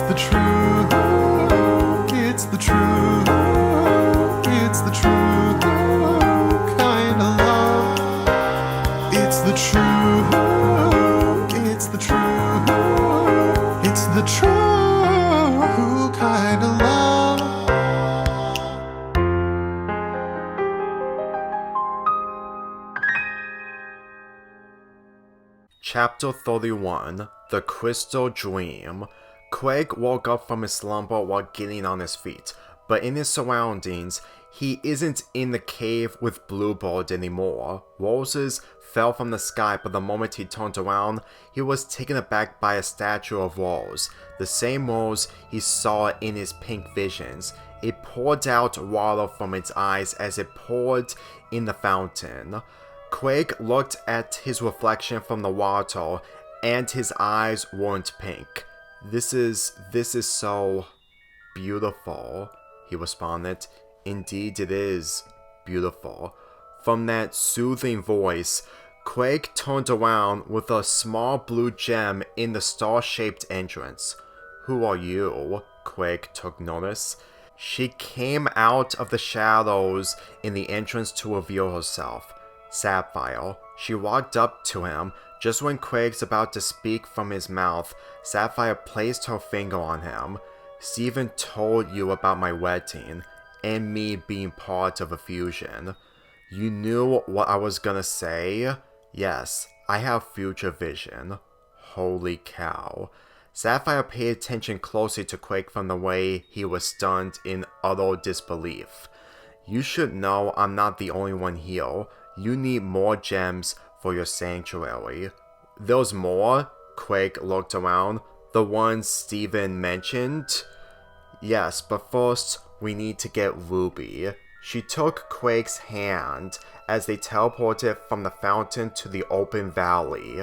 the truth. It's the truth. It's the true kind of love. It's the truth. It's the truth. It's the true kind of love. Chapter 31, The Crystal Dream. Craig woke up from his slumber while getting on his feet, but in his surroundings, he isn't in the cave with Bluebird anymore. Roses fell from the sky, but the moment he turned around, he was taken aback by a statue of Rose, the same Rose he saw in his pink visions. It poured out water from its eyes as it poured in the fountain. Craig looked at his reflection from the water, and his eyes weren't pink. This is so beautiful, he responded. Indeed it is beautiful. From that soothing voice, Craig turned around with a small blue gem in the star-shaped entrance. Who are you? Craig took notice. She came out of the shadows in the entrance to reveal herself. Sapphire. She walked up to him. Just when Craig's about to speak from his mouth, Sapphire placed her finger on him. Steven told you about my wedding, and me being part of a fusion. You knew what I was gonna say? Yes, I have future vision. Holy cow. Sapphire paid attention closely to Craig from the way he was stunned in utter disbelief. You should know I'm not the only one here. You need more gems for your sanctuary. There's more? Craig looked around. The ones Steven mentioned? Yes, but first we need to get Ruby. She took Craig's hand as they teleported from the fountain to the open valley.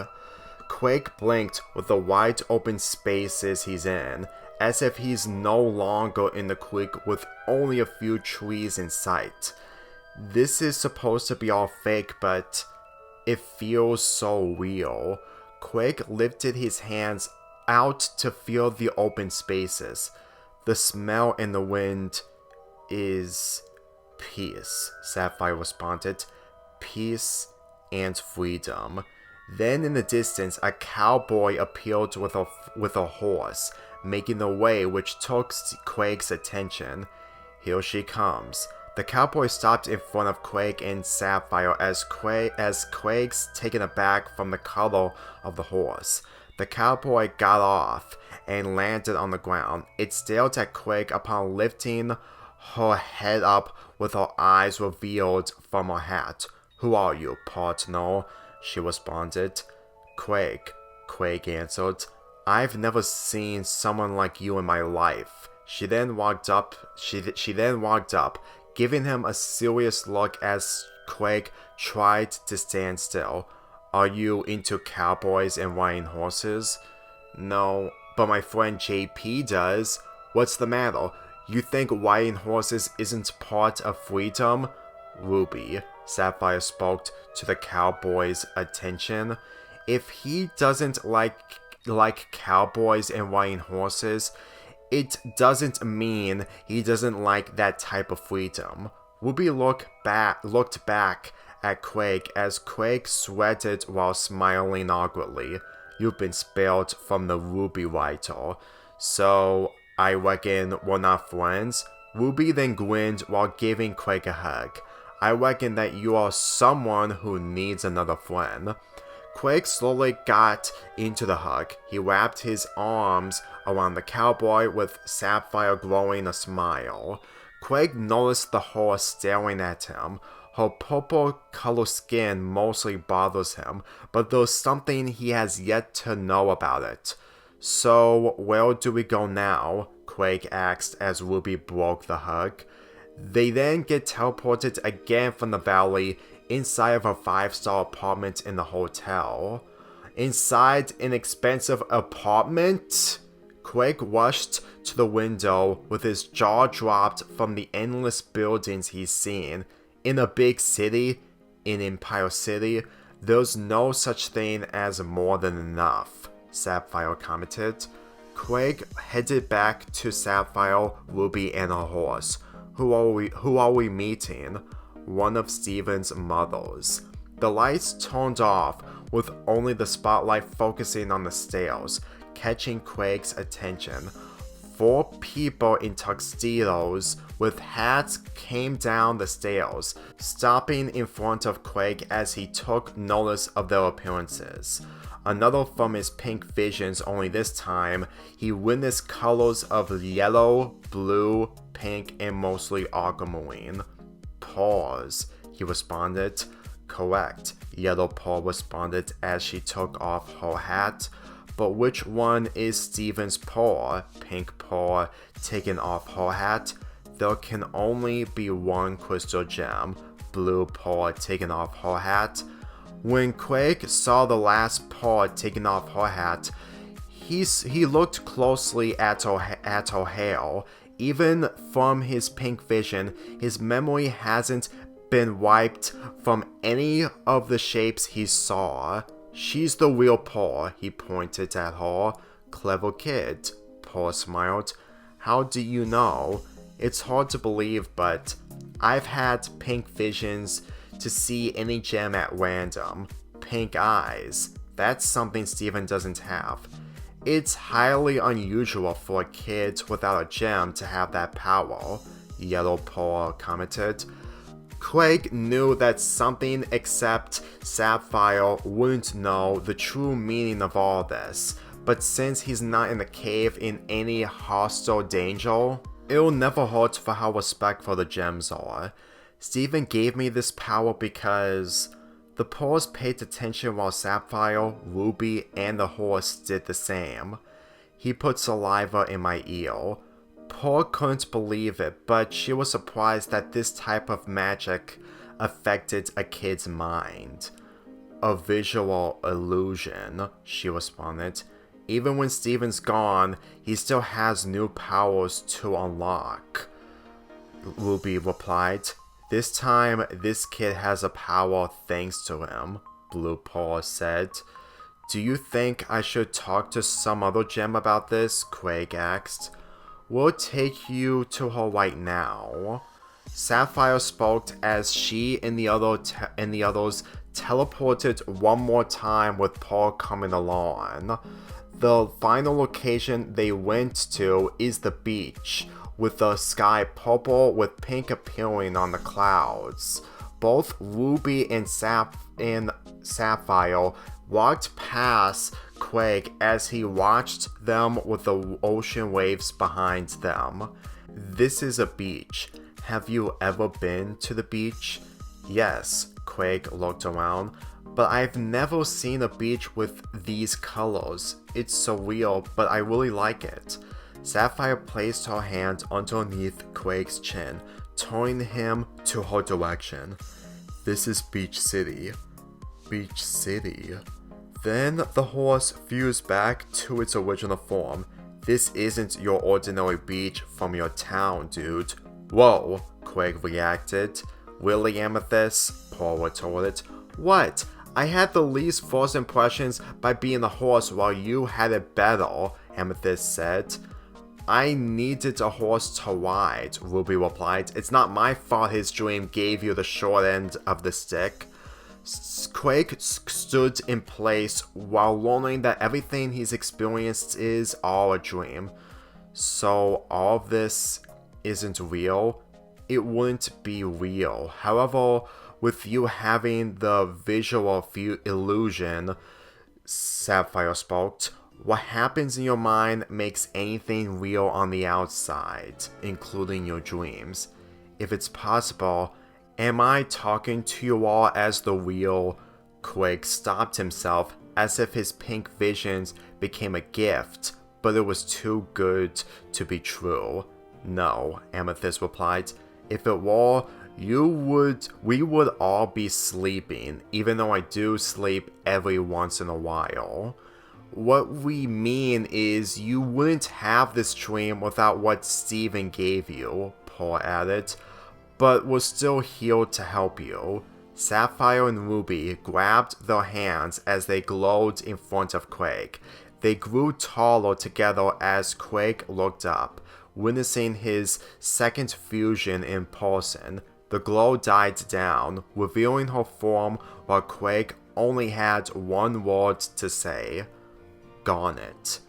Craig blinked with the wide open spaces he's in, as if he's no longer in the creek with only a few trees in sight. This is supposed to be all fake, but it feels so real. Craig lifted his hands out to feel the open spaces. The smell in the wind is peace, Sapphire responded. Peace and freedom. Then in the distance, a cowboy appeared with a horse, making the way, which took Craig's attention. Here she comes. The cowboy stopped in front of Craig and Sapphire as Craig's taken aback from the color of the horse. The cowboy got off and landed on the ground. It stared at Craig upon lifting her head up with her eyes revealed from her hat. Who are you, partner? She responded. Craig answered. I've never seen someone like you in my life. She then walked up, giving him a serious look as Craig tried to stand still. Are you into cowboys and riding horses? No, but my friend JP does. What's the matter? You think riding horses isn't part of freedom? Ruby, Sapphire spoke to the cowboy's attention. If he doesn't like cowboys and riding horses, it doesn't mean he doesn't like that type of freedom. Ruby looked back at Craig as Craig sweated while smiling awkwardly. You've been spared from the Ruby writer. So, I reckon we're not friends? Ruby then grinned while giving Craig a hug. I reckon that you are someone who needs another friend. Craig slowly got into the hug. He wrapped his arms around the cowboy with Sapphire growing a smile. Craig noticed the horse staring at him. Her purple-colored skin mostly bothers him, but there's something he has yet to know about it. So, where do we go now? Craig asked as Ruby broke the hug. They then get teleported again from the valley inside of a 5-star apartment in the hotel. Inside an expensive apartment? Craig rushed to the window with his jaw dropped from the endless buildings he's seen. In a big city, in Empire City, there's no such thing as more than enough, Sapphire commented. Quake headed back to Sapphire, Ruby, and her horse. Who are we meeting? One of Steven's mothers. The lights turned off, with only the spotlight focusing on the stairs, catching Quake's attention. 4 people in tuxedos with hats came down the stairs, stopping in front of Quake as he took notice of their appearances. Another from his pink visions, only this time, he witnessed colors of yellow, blue, pink, and mostly aquamarine. Pause, he responded. Correct, Yellow Paw responded as she took off her hat. But which one is Steven's paw? Pink Paw taking off her hat. There can only be one crystal gem. Blue Paw taking off her hat. When Quake saw the last paw taking off her hat, he looked closely at her hair. Even from his pink vision, his memory hasn't been wiped from any of the shapes he saw. She's the real Paw, he pointed at her. Clever kid, Paw smiled. How do you know? It's hard to believe, but I've had pink visions to see any gem at random. Pink eyes. That's something Steven doesn't have. It's highly unusual for a kid without a gem to have that power, Yellow Paw commented. Quake knew that something except Sapphire wouldn't know the true meaning of all this, but since he's not in the cave in any hostile danger, it'll never hurt for how respectful the gems are. Steven gave me this power because the paws paid attention while Sapphire, Ruby, and the horse did the same. He put saliva in my ear. Paul couldn't believe it, but she was surprised that this type of magic affected a kid's mind. A visual illusion, she responded. Even when Steven's gone, he still has new powers to unlock. Ruby replied. This time, this kid has a power thanks to him, Blue Paw said. Do you think I should talk to some other gem about this? Quake asked. We'll take you to her right now. Sapphire spoke as she and the others teleported one more time with Paul coming along. The final location they went to is the beach, with the sky purple with pink appearing on the clouds. Both Ruby and Sapphire walked past Quake as he watched them with the ocean waves behind them. This is a beach. Have you ever been to the beach? Yes, Quake looked around, but I've never seen a beach with these colors. It's surreal, but I really like it. Sapphire placed her hand underneath Quake's chin, turning him to her direction. This is Beach City. Beach City. Then the horse fused back to its original form. This isn't your ordinary beach from your town, dude. Whoa, Quake reacted. Really, Amethyst? Paul retorted. What? I had the least first impressions by being the horse while you had it better, Amethyst said. I needed a horse to ride, Ruby replied. It's not my fault his dream gave you the short end of the stick. Quake stood in place while learning that everything he's experienced is all a dream. So all of this isn't real? It wouldn't be real. However, with you having the visual illusion, Sapphire spoke, what happens in your mind makes anything real on the outside, including your dreams. If it's possible, am I talking to you all as the real? Quake stopped himself as if his pink visions became a gift, but it was too good to be true. No, Amethyst replied. If it were, we would all be sleeping, even though I do sleep every once in a while. What we mean is you wouldn't have this dream without what Steven gave you, Paul added, but we're still here to help you. Sapphire and Ruby grabbed their hands as they glowed in front of Quake. They grew taller together as Quake looked up, witnessing his second fusion in person. The glow died down, revealing her form while Quake only had one word to say. Garnet.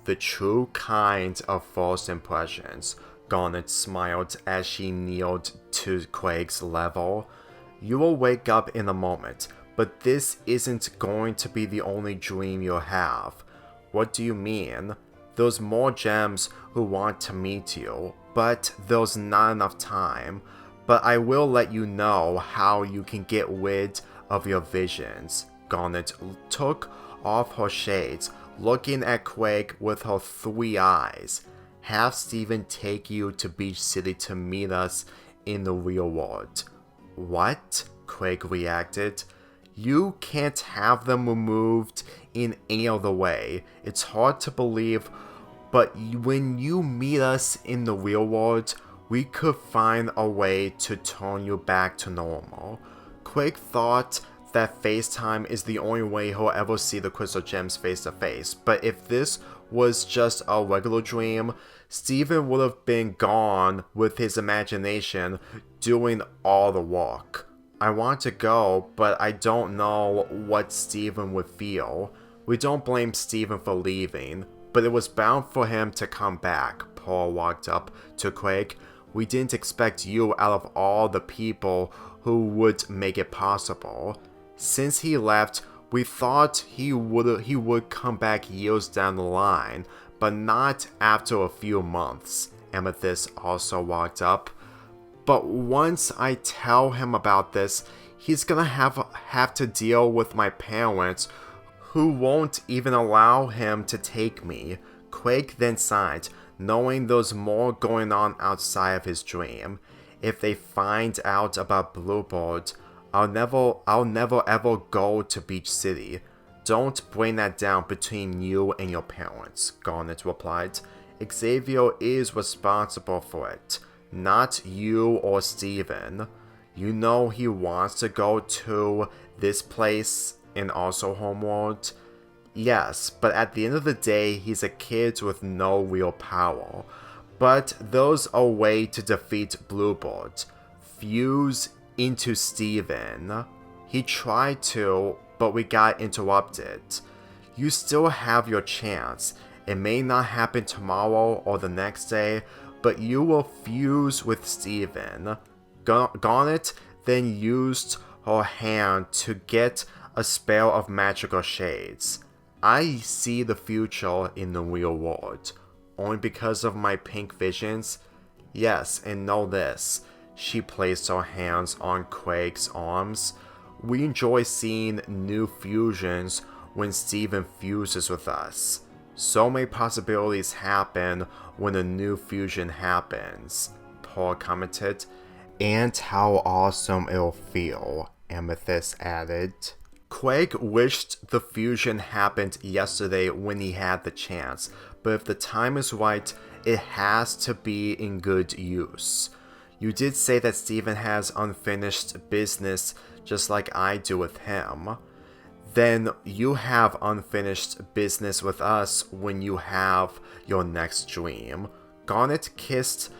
The true kind of first impressions. Garnet smiled as she kneeled to Quake's level. You will wake up in a moment, but this isn't going to be the only dream you'll have. What do you mean? There's more gems who want to meet you, but there's not enough time. But I will let you know how you can get rid of your visions. Garnet took off her shades, looking at Quake with her 3 eyes. Have Steven take you to Beach City to meet us in the real world. What? Quake reacted. You can't have them removed in any other way. It's hard to believe, but when you meet us in the real world, we could find a way to turn you back to normal. Quake thought that FaceTime is the only way he'll ever see the crystal gems face to face, but if this was just a regular dream, Steven would have been gone with his imagination doing all the work. I want to go, but I don't know what Steven would feel. We don't blame Steven for leaving, but it was bound for him to come back. Paul walked up to Quake. We didn't expect you out of all the people who would make it possible. Since he left, we thought he would come back years down the line, but not after a few months. Amethyst also walked up. But once I tell him about this, he's gonna have to deal with my parents, who won't even allow him to take me. Quake then sighed, knowing there's more going on outside of his dream. If they find out about Bluebird, I'll never ever go to Beach City. Don't bring that down between you and your parents, Garnet replied. Xavier is responsible for it, not you or Steven. You know he wants to go to this place and also Homeworld. Yes, but at the end of the day, he's a kid with no real power. But there's a way to defeat Bluebird. Fuse into Steven. He tried to, but we got interrupted. You still have your chance. It may not happen tomorrow or the next day, but you will fuse with Steven. Garnet then used her hand to get a spell of magical shades. I see the future in the real world. Only because of my pink visions? Yes, and know this. She placed her hands on Quake's arms. We enjoy seeing new fusions when Steven fuses with us. So many possibilities happen when a new fusion happens, Paul commented. And how awesome it'll feel, Amethyst added. Quake wished the fusion happened yesterday when he had the chance, but if the time is right, it has to be in good use. You did say that Steven has unfinished business just like I do with him. Then you have unfinished business with us when you have your next dream. Garnet kissed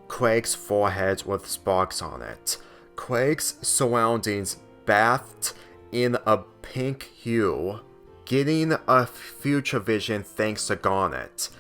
Quake's forehead with sparks on it. Quake's surroundings bathed in a pink hue, getting a future vision thanks to Garnet.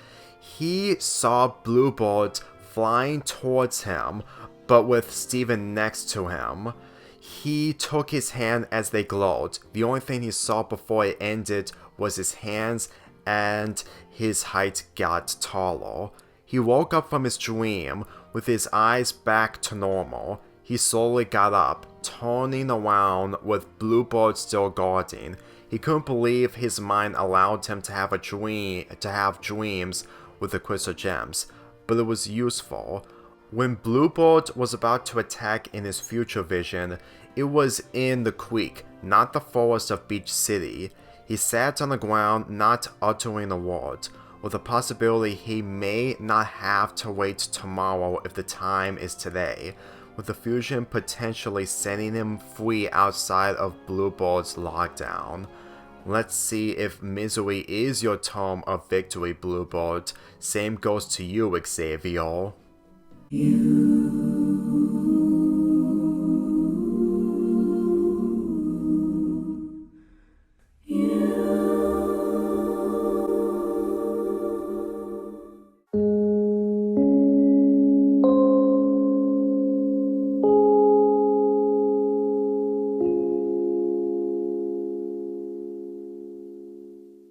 He saw Bluebird flying towards him, but with Steven next to him. He took his hand as they glowed. The only thing he saw before it ended was his hands, and his height got taller. He woke up from his dream with his eyes back to normal. He slowly got up, turning around with Bluebird still guarding. He couldn't believe his mind allowed him to have dreams with the crystal gems, but it was useful. When Bluebird was about to attack in his future vision, it was in the creek, not the forest of Beach City. He sat on the ground, not uttering a word, with the possibility he may not have to wait tomorrow if the time is today, with the fusion potentially sending him free outside of Bluebird's lockdown. Let's see if misery is your tome of victory, Bluebird. Same goes to you, Xavier. You